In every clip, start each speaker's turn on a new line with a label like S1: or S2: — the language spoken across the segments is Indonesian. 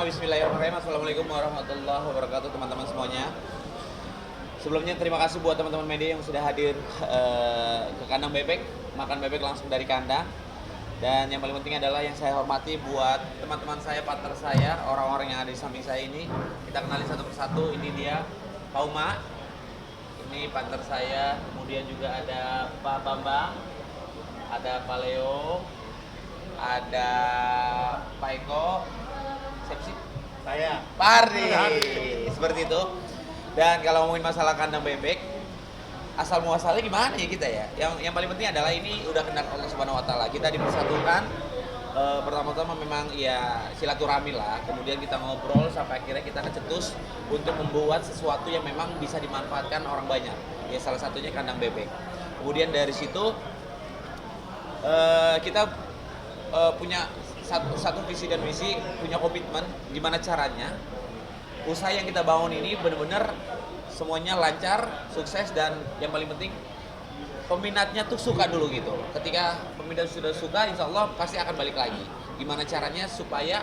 S1: Pertama, bismillahirrahmanirrahim. Assalamualaikum warahmatullahi wabarakatuh teman-teman semuanya. Sebelumnya terima kasih buat teman-teman media yang sudah hadir ke kandang bebek, makan bebek langsung dari kandang. Dan yang paling penting adalah yang saya hormati buat teman-teman saya, partner saya, orang-orang yang ada di samping saya ini. Kita kenali satu persatu. Ini dia Pak Uma, ini partner saya. Kemudian juga ada Pak Bambang, ada Pak Leo, ada Pak Eko, siapa sih?
S2: Saya
S1: Pardi, seperti itu. Dan kalau ngomongin masalah kandang bebek, asal muasalnya gimana ya kita ya? Yang paling penting adalah ini udah kehendak Allah Subhanahu Wa Taala. Kita dipersatukan. Pertama-tama memang ya silaturahmi lah. Kemudian kita ngobrol sampai akhirnya kita kecetus untuk membuat sesuatu yang memang bisa dimanfaatkan orang banyak. Ya salah satunya kandang bebek. Kemudian dari situ kita punya satu visi dan misi, punya komitmen gimana caranya usaha yang kita bangun ini benar-benar semuanya lancar, sukses, dan yang paling penting peminatnya tuh suka dulu gitu. Ketika peminat sudah suka, insya Allah pasti akan balik lagi. Gimana caranya supaya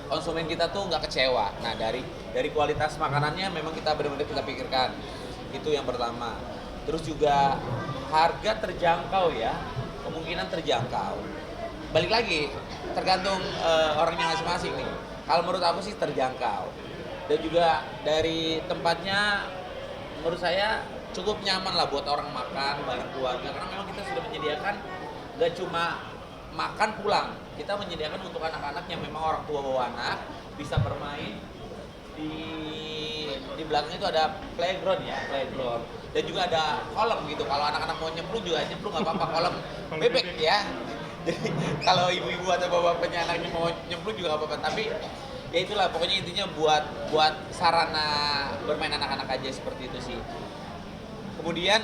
S1: konsumen kita tuh nggak kecewa. Nah dari kualitas makanannya memang kita benar-benar kita pikirkan. Itu yang pertama. Terus juga harga terjangkau ya, kemungkinan terjangkau. Balik lagi, tergantung orangnya masing-masing nih. Kalau menurut aku sih terjangkau. Dan juga dari tempatnya menurut saya cukup nyaman lah buat orang makan bareng keluarga. Karena memang kita sudah menyediakan gak cuma makan pulang. Kita menyediakan untuk anak-anak yang memang orang tua bawa anak bisa bermain. Di belakang itu ada playground ya, playground. Dan juga ada kolam gitu. Kalau anak-anak mau nyemplung juga nyemplung nggak apa-apa, kolam bebek ya. Jadi kalau ibu-ibu atau bapak-bapaknya anaknya mau nyemplung juga nggak apa-apa. Tapi ya itulah pokoknya intinya buat sarana bermain anak-anak aja seperti itu sih. Kemudian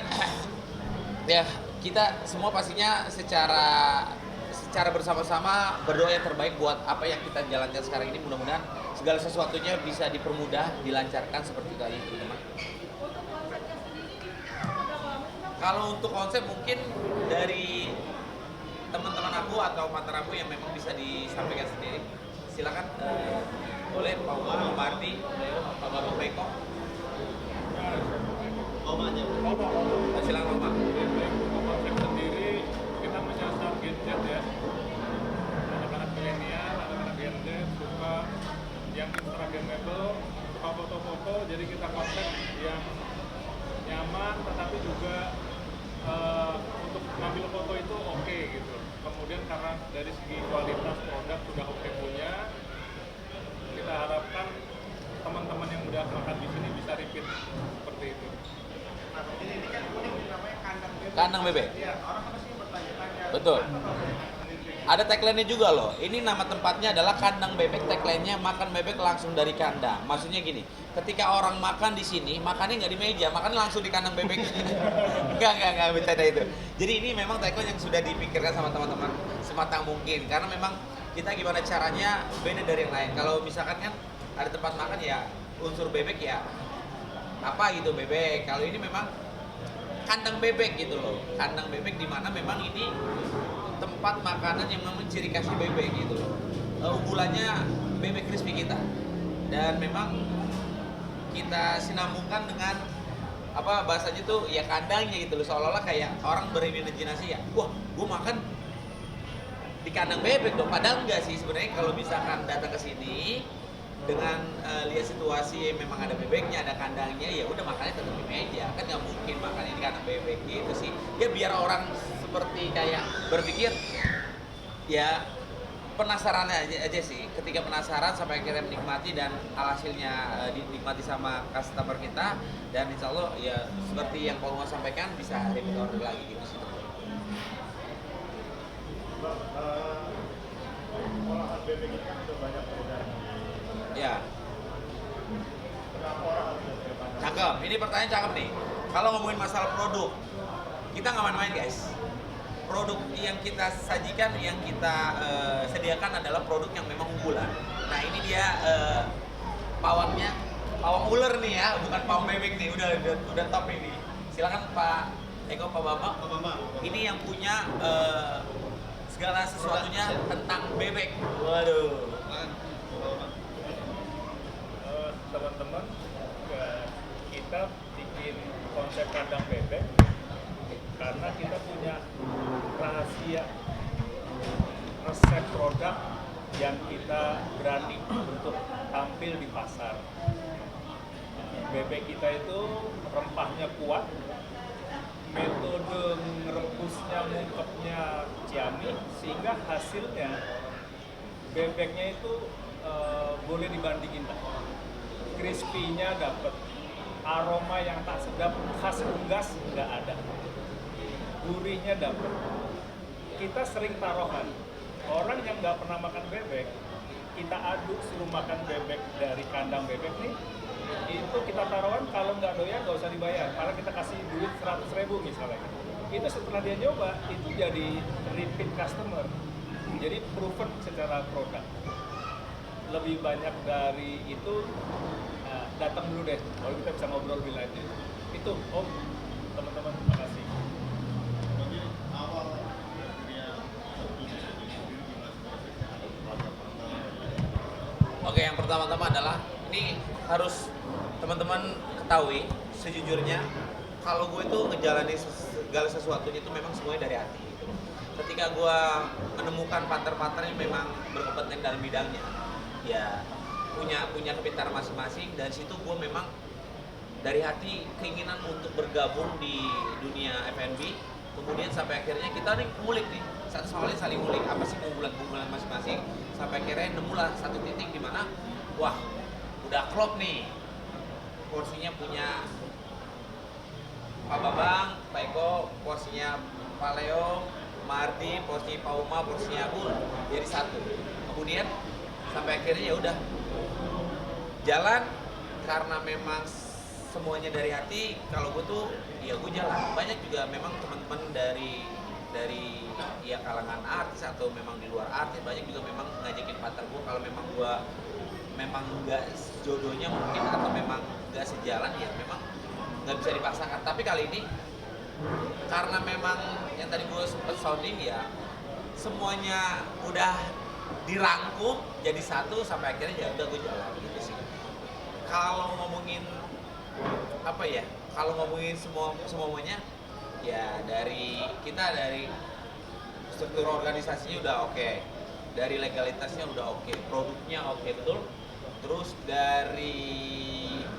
S1: ya kita semua pastinya secara bersama-sama berdoa yang terbaik buat apa yang kita jalankan sekarang ini. Mudah-mudahan segala sesuatunya bisa dipermudah, dilancarkan seperti itu aja teman-teman. Kalau untuk konsep mungkin dari teman-teman aku atau partner aku yang memang bisa disampaikan sendiri. Silakan boleh Pak Uma, Pak Pardi, Pak Bapak Beko.
S2: Oma aja.
S1: Silakan Pak.
S3: Konsep sendiri kita menyasar Gen Z ya, anak-anak milenial, anak-anak Gen Z suka yang instagramable, suka foto-foto, jadi kita konsep yang nyaman tetapi juga untuk ngambil foto itu oke gitu. Kemudian karena dari segi kualitas produk sudah oke punya, kita harapkan teman-teman yang udah makan di sini bisa repeat seperti itu.
S2: Nah, ini kan unik namanya kandang bebek.
S1: Kandang bebek.
S2: Iya, orang pasti bertanya-tanya.
S1: Betul. Ada tagline-nya juga loh. Ini nama tempatnya adalah kandang bebek. Tagline-nya makan bebek langsung dari kandang. Maksudnya gini, ketika orang makan di sini, makannya nggak di meja, makannya langsung di kandang bebek. Enggak bercanda itu. Jadi ini memang tagline yang sudah dipikirkan sama teman-teman sematang mungkin. Karena memang kita gimana caranya beda dari yang lain. Kalau misalkan kan ada tempat makan ya unsur bebek ya apa gitu bebek. Kalau ini memang kandang bebek gitu loh. Kandang bebek di mana memang ini tempat makanan yang memang ciri khasnya bebek gitu loh. Unggulannya bebek crispy kita. Dan memang kita sinambungkan dengan apa bahasanya tuh ya kandangnya gitu loh, seolah-olah kayak orang berimajinasi ya, wah gue makan di kandang bebek dong. Padahal enggak sih sebenarnya. Kalau misalkan datang ke sini dengan lihat situasi memang ada bebeknya, ada kandangnya, ya udah makannya tetap di meja. Kan nggak mungkin makannya di kandang bebek gitu sih. Ya biar orang seperti kayak berpikir ya penasaran aja sih. Ketika penasaran sampai akhirnya menikmati dan hasilnya dinikmati sama customer kita, dan insya Allah ya seperti yang Pak Uma sampaikan bisa repeat order lagi gitu sih.
S2: Olahan bebek ini kan udah banyak beredar.
S1: Ya,
S2: Kenapa orang harus beli kandang?
S1: cakep. Ini pertanyaan cakep nih. Kalau ngomongin masalah produk, kita nggak main-main guys. Produk yang kita sajikan, yang kita sediakan adalah produk yang memang unggulan. Nah ini dia pawangnya, pawang ular nih ya, bukan pawang bebek nih. Udah top ini. Silakan Pak Eko, Pak Bambang.
S2: Pak Bambang.
S1: Ini yang punya segala sesuatunya tentang bebek. Waduh.
S3: teman-teman, kita bikin konsep kandang bebek karena kita punya rahasia resep produk yang kita berani untuk tampil di pasar. Bebek kita itu rempahnya kuat, metode merebusnya, ngungkepnya ciamik, sehingga hasilnya bebeknya itu boleh dibandingin. Crispy-nya dapat, aroma yang tak sedap khas unggas nggak ada, gurihnya dapat. Kita sering taruhan, orang yang nggak pernah makan bebek, kita aduk suruh makan bebek dari kandang bebek nih, itu kita taruhan, kalau nggak doyan nggak usah dibayar, malah kita kasih duit 100.000 misalnya. Itu setelah dia nyoba, itu jadi repeat customer, jadi proven secara produk. Lebih banyak dari itu, datang dulu deh, kalau kita bisa ngobrol lebih lanjut. Itu, Om, teman-teman, terima kasih.
S4: Jadi awal dunia bisnis ini gimana sih?
S1: Oke, yang pertama-tama adalah ini harus teman-teman ketahui sejujurnya kalau gue itu ngejalanin segala sesuatunya itu memang semuanya dari hati. Ketika gue menemukan partner-partner yang memang berkompeten dalam bidangnya, ya punya kepintaran masing-masing, dan situ gue memang dari hati keinginan untuk bergabung di dunia F&B. Kemudian sampai akhirnya kita nih ngulik nih, satu sama lain saling ngulik apa sih keunggulan-keunggulan masing-masing, sampai akhirnya nemulah satu titik di mana wah udah klop nih, porsinya punya Pak Babang, Pak Eko, porsinya Pak Leo, Mardi, porsinya Pak Uma, porsinya Abul, jadi satu. Kemudian sampai akhirnya ya udah jalan, karena memang semuanya dari hati. Kalau gue tuh ya gue jalan. Banyak juga memang teman-teman dari ya kalangan artis atau memang di luar artis, banyak juga memang ngajakin partner gue kalau memang gue memang nggak jodohnya mungkin atau memang nggak sejalan, ya memang nggak bisa dipaksakan. Tapi kali ini karena memang yang tadi gue sempet sounding ya, semuanya udah dirangkum jadi satu, sampai akhirnya ya udah gue jalan gitu sih. Kalau ngomongin apa ya, kalau ngomongin semuanya ya dari kita, dari struktur organisasinya udah oke, dari legalitasnya udah oke, produknya oke betul, terus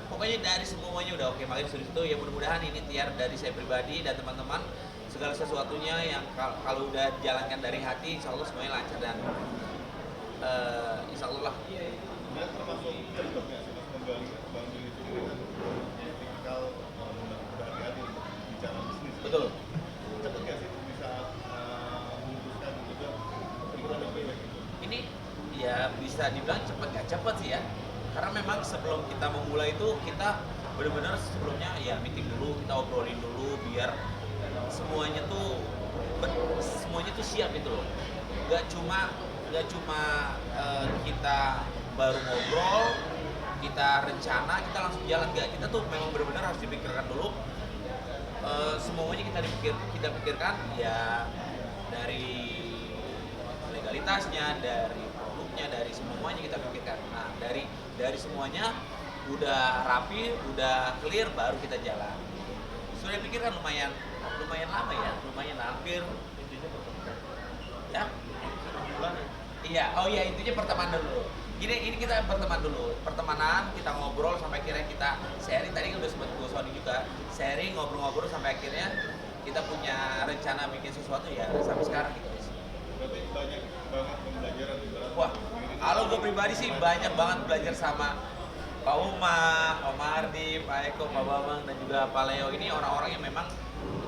S1: pokoknya dari semuanya udah oke. Makanya dari situ ya mudah-mudahan ini tiar dari saya pribadi dan teman-teman, segala sesuatunya yang kalau udah dijalankan dari hati, insya Allah semuanya lancar dan insya Allah lah.
S4: Sebenarnya termasuk cepet nggak sih Mas Bang Billy itu kan tipikal berhati-hati untuk bicara bisnis.
S1: Betul.
S4: Cepet nggak sih bisa memutuskan gitu iklan bebek gitu?
S1: Ini ya bisa dibilang cepet nggak cepet sih ya, karena memang sebelum kita memulai itu kita benar-benar sebelumnya ya meeting dulu, kita obrolin dulu biar semuanya tuh siap gitu loh. Gak cuma kita baru ngobrol, kita rencana, kita langsung jalan, gak. Kita tuh memang benar-benar harus dipikirkan dulu. Semuanya kita pikirkan ya, dari legalitasnya, dari produknya, dari semuanya kita pikirkan. Nah, dari semuanya udah rapi, udah clear, baru kita jalan. Sudah pikirkan lumayan lama ya, lumayan hampir ya. Iya, oh iya, intinya pertemanan dulu. Ini kita berteman dulu, pertemanan, kita ngobrol sampai akhirnya kita sharing. Tadi kan udah sempat gue sounding juga, sharing, ngobrol-ngobrol sampai akhirnya kita punya rencana bikin sesuatu ya sampai sekarang gitu sih.
S4: Berarti banyak banget pembelajaran di dalam.
S1: Wah, kalau gue pribadi sih banyak banget belajar sama Pak Uma, Om Ardi, Pak Eko, Pak Bambang, dan juga Pak Leo. Ini orang-orang yang memang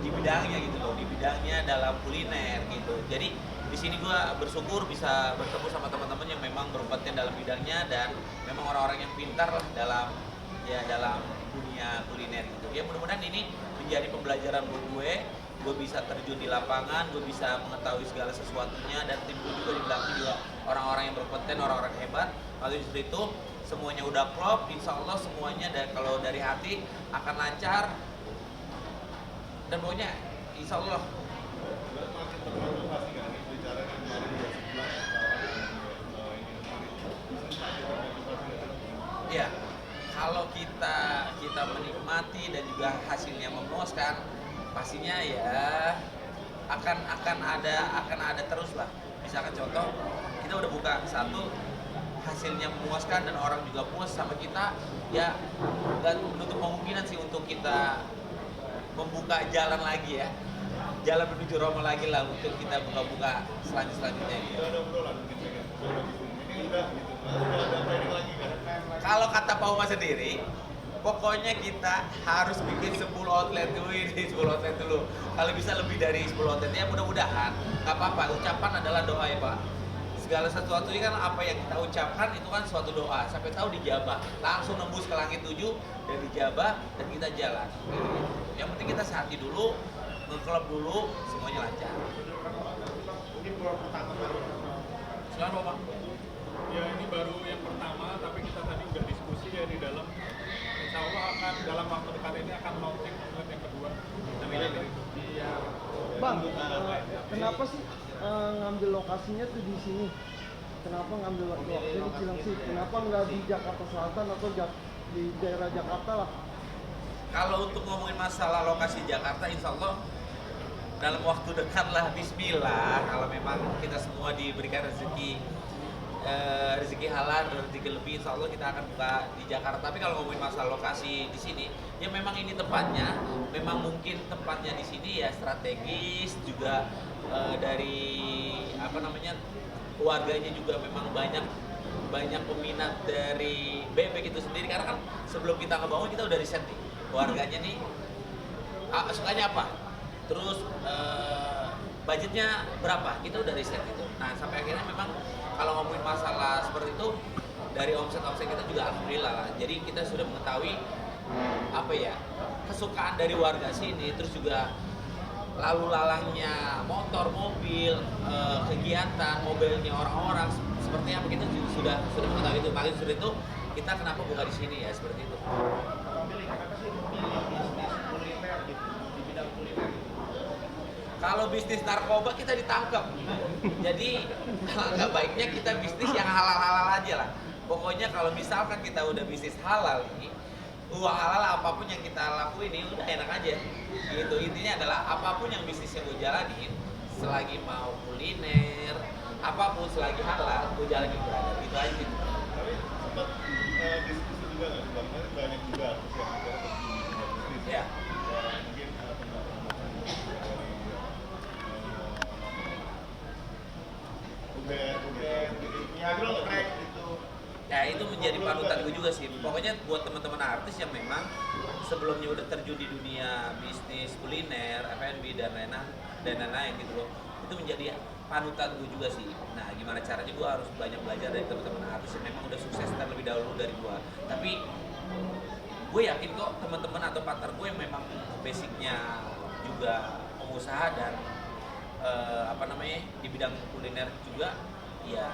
S1: di bidangnya gitu loh, di bidangnya dalam kuliner gitu. Jadi di sini gue bersyukur bisa bertemu sama teman-teman yang memang berkompeten dalam bidangnya dan memang orang-orang yang pintar lah dalam dunia kuliner gitu. Ya mudah-mudahan ini menjadi pembelajaran buat gue bisa terjun di lapangan, gue bisa mengetahui segala sesuatunya, dan tim gue juga di belakang juga orang-orang yang berkompeten, orang-orang hebat. Kalau justru itu semuanya udah klop, insya Allah semuanya kalau dari hati akan lancar, dan pokoknya insya Allah.
S4: Makin termotivasi kan nih bicara kan kemarin 2 sebulan ini kemarin bisa termotivasi nggak?
S1: Ya, kalau kita menikmati dan juga hasilnya memuaskan, pastinya ya akan ada terus lah. Misalkan contoh, kita udah buka satu, hasilnya memuaskan dan orang juga puas sama kita, ya nggak menutup kemungkinan sih untuk kita membuka jalan lagi ya, jalan menuju Roma lagi lah untuk kita buka-buka selanjutnya gitu.
S4: Udah ada obrolan mungkin pengen ini udah gitu, udah ada planning lagi kan?
S1: Kalau kata Pak Uma sendiri, pokoknya kita harus bikin 10 outlet dulu ini, 10 outlet dulu. Kalau bisa lebih dari 10 outlet, ya mudah-mudahan. Nggak apa-apa, ucapan adalah doa ya Pak. Segala sesuatu ini kan apa yang kita ucapkan itu kan suatu doa. Sampai tahu dijabah, langsung nembus ke langit 7 dan dijabah dan kita jalan. Yang penting kita sehati dulu, nge-club dulu, semuanya lancar.
S2: Ini pulau pertama baru.
S1: Silakan Bapak.
S3: Ya ini baru yang pertama, tapi kita tadi udah diskusi ya di dalam. Insya Allah akan dalam waktu dekat ini akan launching outlet yang kedua. Iya.
S5: Bang, kenapa sih ngambil lokasinya tuh di sini? Kenapa ngambil lokasinya di Cilengsi? Kenapa nggak di Jakarta Selatan atau di daerah Jakarta lah?
S1: Kalau untuk ngomongin masalah lokasi Jakarta, insya Allah dalam waktu dekat lah, bismillah. Kalau memang kita semua diberikan rezeki halal, rezeki lebih, insya Allah kita akan buka di Jakarta. Tapi kalau ngomongin masalah lokasi di sini, ya memang ini tempatnya, memang mungkin tempatnya di sini ya strategis juga, dari apa namanya, warganya juga memang banyak peminat dari bebek itu sendiri, karena kan sebelum kita ngebangun kita udah riset nih warganya nih sukanya apa, terus budgetnya berapa, kita udah riset gitu. Nah sampai akhirnya memang kalau ngomongin masalah seperti itu, dari omset kita juga alhamdulillah lah. Jadi kita sudah mengetahui apa ya, kesukaan dari warga sini, terus juga lalu lalangnya motor, mobil, kegiatan mobilnya orang-orang seperti apa, kita sudah mengetahui itu. Paling sudah itu kita kenapa buka di sini ya, seperti itu.
S2: Kalau pilih, kenapa sih memilih bisnis kuliner gitu, di bidang kuliner gitu?
S1: Kalau bisnis narkoba kita ditangkap. Jadi nggak baiknya kita bisnis yang halal-halal aja lah. Pokoknya kalau misalkan kita udah bisnis halal ini, uang halal apapun yang kita lakuin ini udah enak aja. Gitu, intinya adalah apapun yang bisnisnya gue jalanin, selagi mau kuliner, apapun selagi halal, gue jalanin berada. Gitu aja.
S4: Tapi sempat diskusi juga nggak sih Bang? Kan banyak juga artis yang juga terjun di dunia bisnis.
S1: Ya.
S4: Mungkin udah
S2: Niagara trek gitu.
S1: Ya itu menjadi panutan gue juga sih. Pokoknya buat teman-teman artis yang memang sebelumnya udah terjun di dunia bisnis kuliner, F&B dan lain-lain gitu loh, itu menjadi panutan gue juga sih. Nah gimana caranya, gue harus banyak belajar dari teman-teman artis yang memang udah sukses terlebih dahulu dari gue. Tapi gue yakin kok teman-teman atau partner gue yang memang basicnya juga pengusaha dan apa namanya di bidang kuliner juga, ya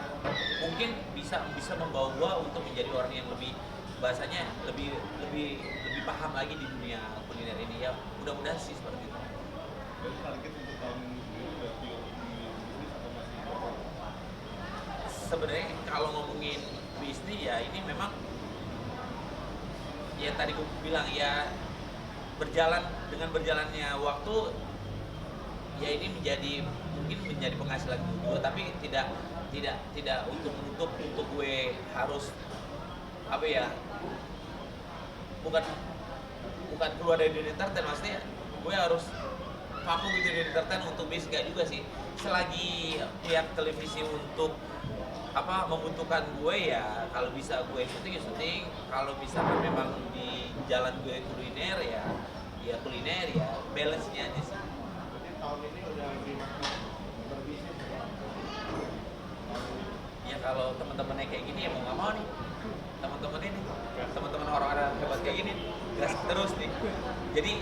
S1: mungkin bisa membawa gua untuk menjadi orang yang lebih, bahasanya lebih paham lagi di dunia kuliner ini ya. Mudah-mudahan sih seperti itu.
S4: Jadi target untuk tahun ini udah pure di bisnis atau masih?
S1: Sebenarnya kalau ngomongin bisnis ya ini memang ya tadi gua bilang ya, dengan berjalannya waktu ya ini mungkin menjadi penghasilan gue, tapi tidak untuk menutup untuk gue harus apa ya, bukan keluar dari dunia entertain, maksudnya gue harus vakum gitu di entertain untuk bisnis, gak juga sih. Selagi pihak televisi untuk apa membutuhkan gue ya, kalau bisa gue syuting, kalau misalkan memang di jalan gue kuliner ya kuliner, ya balance-nya aja sih.
S2: Tahun ini udah lebih makin berbisnis ya.
S1: Ya kalau teman-temannya kayak gini ya mau nggak mau nih, teman-teman orang-orang hebat kayak gini gas terus nih. Jadi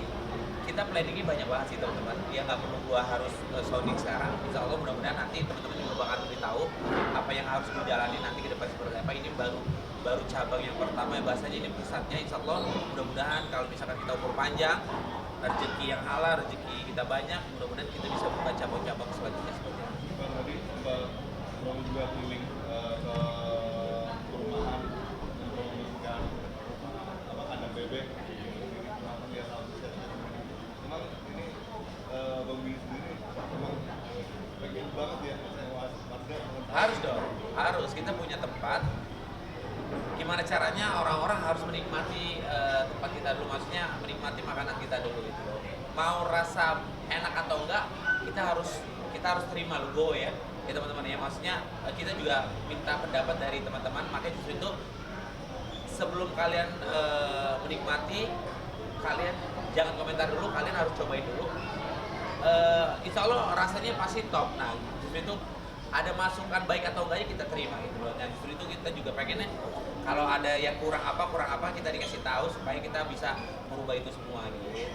S1: kita planningnya banyak banget sih teman-teman. Ya nggak perlu gua harus sounding sekarang. Insya Allah mudah-mudahan nanti teman-teman juga bakal lebih tahu apa yang harus dijalani nanti ke depan seperti apa. Ini baru cabang yang pertama ya, bahasanya ini pusatnya. Insya Allah mudah-mudahan kalau misalkan kita umur panjang, rezeki yang halal, rezeki kita banyak, mudah-mudahan kita bisa buka cabang-cabang selanjutnya seperti itu.
S4: Bang tadi sempat Bang juga keliling ke perumahan, mempromosikan
S1: gimana caranya orang-orang harus menikmati tempat kita dulu, maksudnya menikmati makanan kita dulu gitu loh. Mau rasa enak atau enggak, kita harus terima logo ya teman-teman ya. Maksudnya kita juga minta pendapat dari teman-teman, makanya justru itu sebelum kalian menikmati, kalian jangan komentar dulu, kalian harus cobain dulu. Insya Allah rasanya pasti top. Nah justru itu ada masukan baik atau enggaknya kita terima gitu loh. Dan justru itu kita juga pengennya kalau ada yang kurang apa kita dikasih tahu supaya kita bisa merubah itu semua gitu.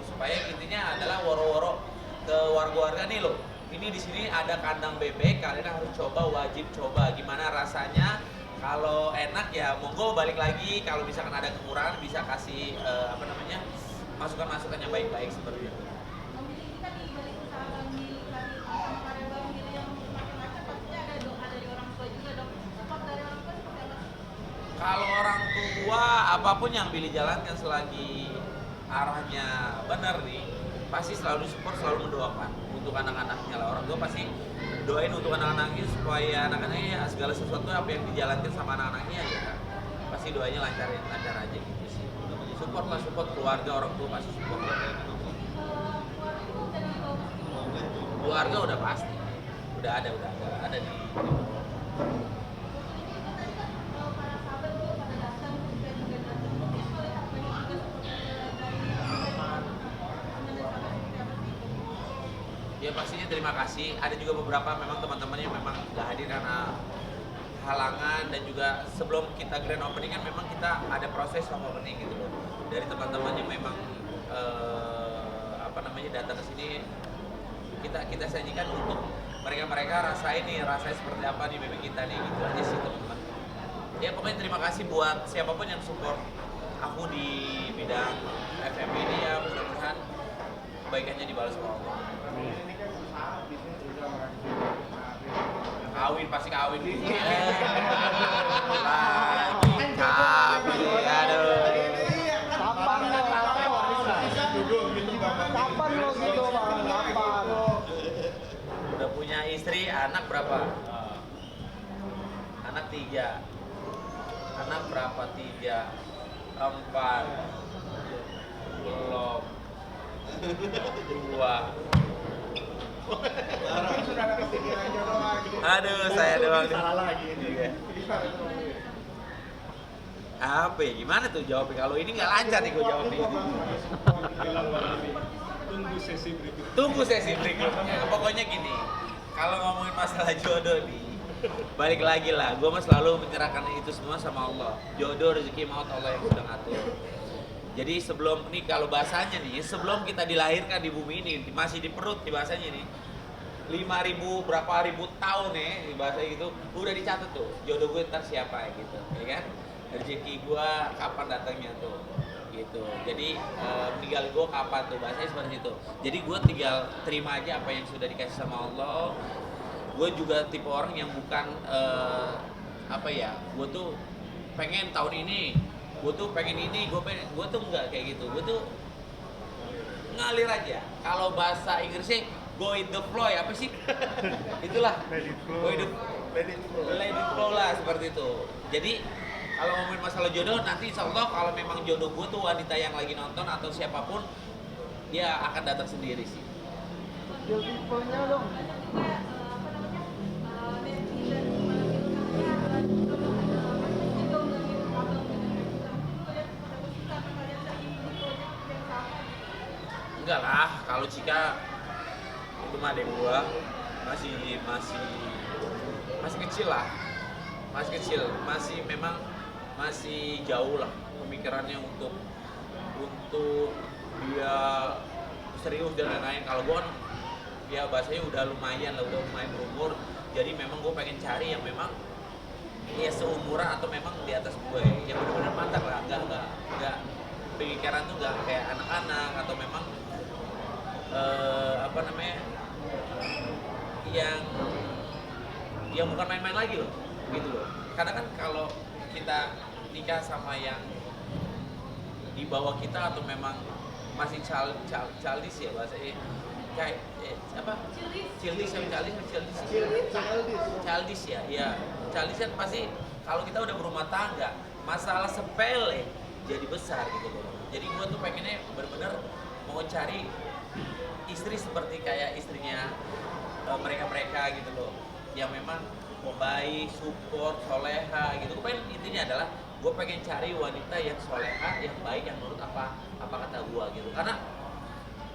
S1: Supaya intinya adalah woro-woro ke warga-warga nih loh. Ini di sini ada kandang bebek, kalian harus coba, wajib coba gimana rasanya. Kalau enak ya monggo balik lagi. Kalau misalkan ada kekurangan bisa kasih masukan-masukan yang baik-baik seperti itu. Kalau orang tua apapun yang Billy jalankan selagi arahnya benar nih, pasti selalu support, selalu mendoakan untuk anak-anaknya lah. Orang tua pasti doain untuk anak-anaknya supaya anak-anaknya ya, segala sesuatu apa yang dijalankan sama anak-anaknya ya pasti doanya lancar aja gitu sih. Support keluarga, orang tua pasti support. Keluarga udah pasti, udah ada di. Ya pastinya terima kasih. Ada juga beberapa memang teman-teman yang memang nggak hadir karena halangan, dan juga sebelum kita grand opening kan memang kita ada proses home opening gitu loh. Dari teman-teman yang memang datang ke sini kita sajikan untuk mereka rasain seperti apa nih bebek kita nih, gitu aja sih teman-teman. Ya pokoknya terima kasih buat siapapun yang support aku di bidang FM ini ya, mudah-mudahan kebaikannya dibalas sama Allah.
S2: Ini kan usaha bisnis udah
S1: Kawin pasti kawin. Lagi kawin, aduh.
S5: Kapan lo gitu bang? Kapan?
S1: Udah punya istri, anak berapa? Anak 3. Anak berapa? 3, 4. Belum. 2.
S2: sudah ada kepikiran jodoh lagi.
S1: Aduh, saya doang.
S2: Salah lagi ini.
S1: Iya. Apa ya? Gimana tuh jawabnya? Kalau ini nggak lancar nih gue jawabnya. Tunggu sesi berikutnya. Pokoknya gini, kalau ngomongin masalah jodoh nih, balik lagi lah. Gue mah selalu menyerahkan itu semua sama Allah. Jodoh, rezeki, maut Allah yang sudah ngatur. Jadi sebelum nih, kalau bahasanya nih, sebelum kita dilahirkan di bumi ini, masih di perut di bahasanya nih, 5.000 berapa ribu tahun ya, di bahasa gitu, udah dicatat tuh jodoh gue ntar siapa ya gitu, ya kan? Rezeki gue kapan datangnya tuh, gitu. Jadi meninggal gue kapan tuh, bahasanya seperti itu. Jadi gue tinggal terima aja apa yang sudah dikasih sama Allah. Gue juga tipe orang yang bukan gue tuh pengen tahun ini, gue tuh pengen ini, gue tuh enggak kayak gitu. Gue tuh ngalir aja. Kalau bahasa Inggrisnya go with the flow ya, apa sih? Itulah.
S2: Let it flow.
S1: Go with the let it flow lah, seperti itu. Jadi kalau ngomongin masalah jodoh, nanti insya Allah kalau memang jodoh gue tuh wanita yang lagi nonton atau siapapun, dia akan datang sendiri sih.
S5: Tipe-tipenya dong.
S1: Enggak lah, kalau Cika itu mah adek gua masih kecil lah, masih jauh lah pemikirannya untuk dia serius dan lain-lain. Kalau gua kan ya bahasanya udah lumayan berumur, jadi memang gua pengen cari yang memang ya seumuran atau memang di atas gue, yang benar-benar mantap lah, enggak pemikiran tuh enggak kayak anak-anak atau memang yang bukan main-main lagi loh, gitu loh. Karena kan kalau kita nikah sama yang di bawah kita atau memang masih childish ya bahasanya, kayak childish ya, childish kan pasti kalau kita udah berumah tangga, masalah sepele jadi besar gitu loh. Jadi gue tuh pengennya bener-bener mau cari istri seperti kayak istrinya mereka-mereka gitu loh, yang memang baik, support, soleha gitu. Gue pengen, intinya adalah gue pengen cari wanita yang soleha, yang baik, yang nurut apa kata gue gitu. Karena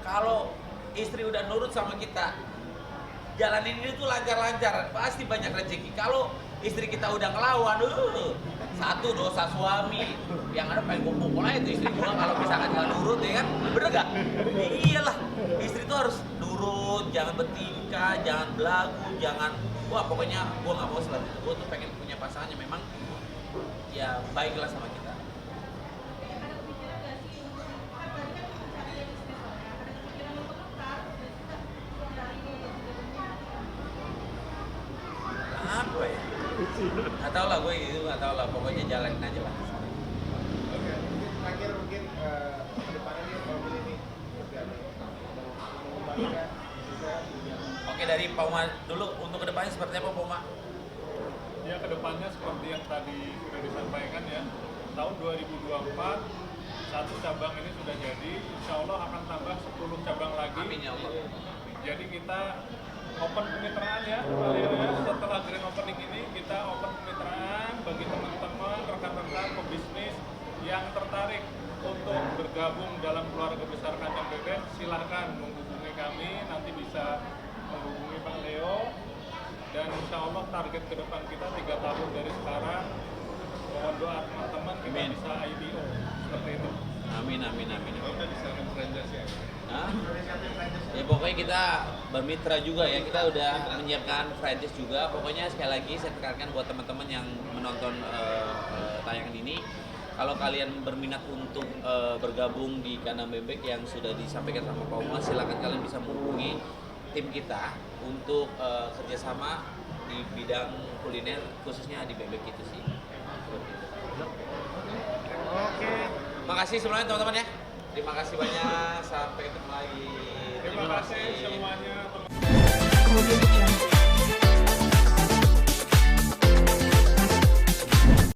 S1: kalau istri udah nurut sama kita, jalanin ini tuh lancar-lancar, pasti banyak rezeki. Kalau istri kita udah ngelawan, satu dosa suami, yang ada pengen kumpul aja tuh istri gua kalau misalkan nggak nurut, ya kan, bener gak? Iyalah, istri tuh harus nurut, jangan bertingkah, jangan belagu, jangan, wah pokoknya gua nggak mau selalu itu. Gua tuh pengen punya pasangan yang memang ya baiklah sama kita. Apa ya? Nggak tahu lah, gue gitu, nggak tahu lah, pokoknya jalanin aja lah.
S2: Oke, mungkin terakhir ke depannya nih kalau pilih nih seperti apa? Mau mengembalikan bisa punya.
S1: Oke, dari Pak Uma dulu, untuk kedepannya seperti apa Pak Uma?
S3: Ya kedepannya seperti yang tadi sudah disampaikan ya, tahun 2024 satu cabang ini sudah jadi, insya Allah akan tambah 10 cabang lagi.
S1: Amin ya Allah.
S3: Jadi kita open kemitraan ya, Pak Leo ya. Setelah grand opening ini kita open kemitraan bagi teman-teman, rekan-rekan pebisnis yang tertarik untuk bergabung dalam keluarga besar Kandang Bebek. Silahkan menghubungi kami, nanti bisa menghubungi Pak Leo. Dan insya Allah target ke depan kita 3 tahun dari sekarang. Mohon doa teman-teman kita
S1: Amin.
S3: bisa IPO seperti itu.
S1: Amin, amin, amin.
S4: Kalau udah misalkan franchise ya.
S1: Hah? Ya pokoknya kita bermitra juga ya, kita udah menyiapkan franchise juga. Pokoknya sekali lagi saya tekankan buat teman-teman yang menonton tayangan ini, kalau kalian berminat untuk bergabung di Kandang Bebek yang sudah disampaikan sama Pak Uma, silakan kalian bisa menghubungi tim kita untuk kerjasama di bidang kuliner, khususnya di bebek itu sih. Seperti itu.
S2: Oke.
S1: Makasih sebelumnya teman-teman ya. Terima kasih banyak. Sampai ketemu lagi.
S3: Terima kasih semuanya.
S6: Audio Jungle.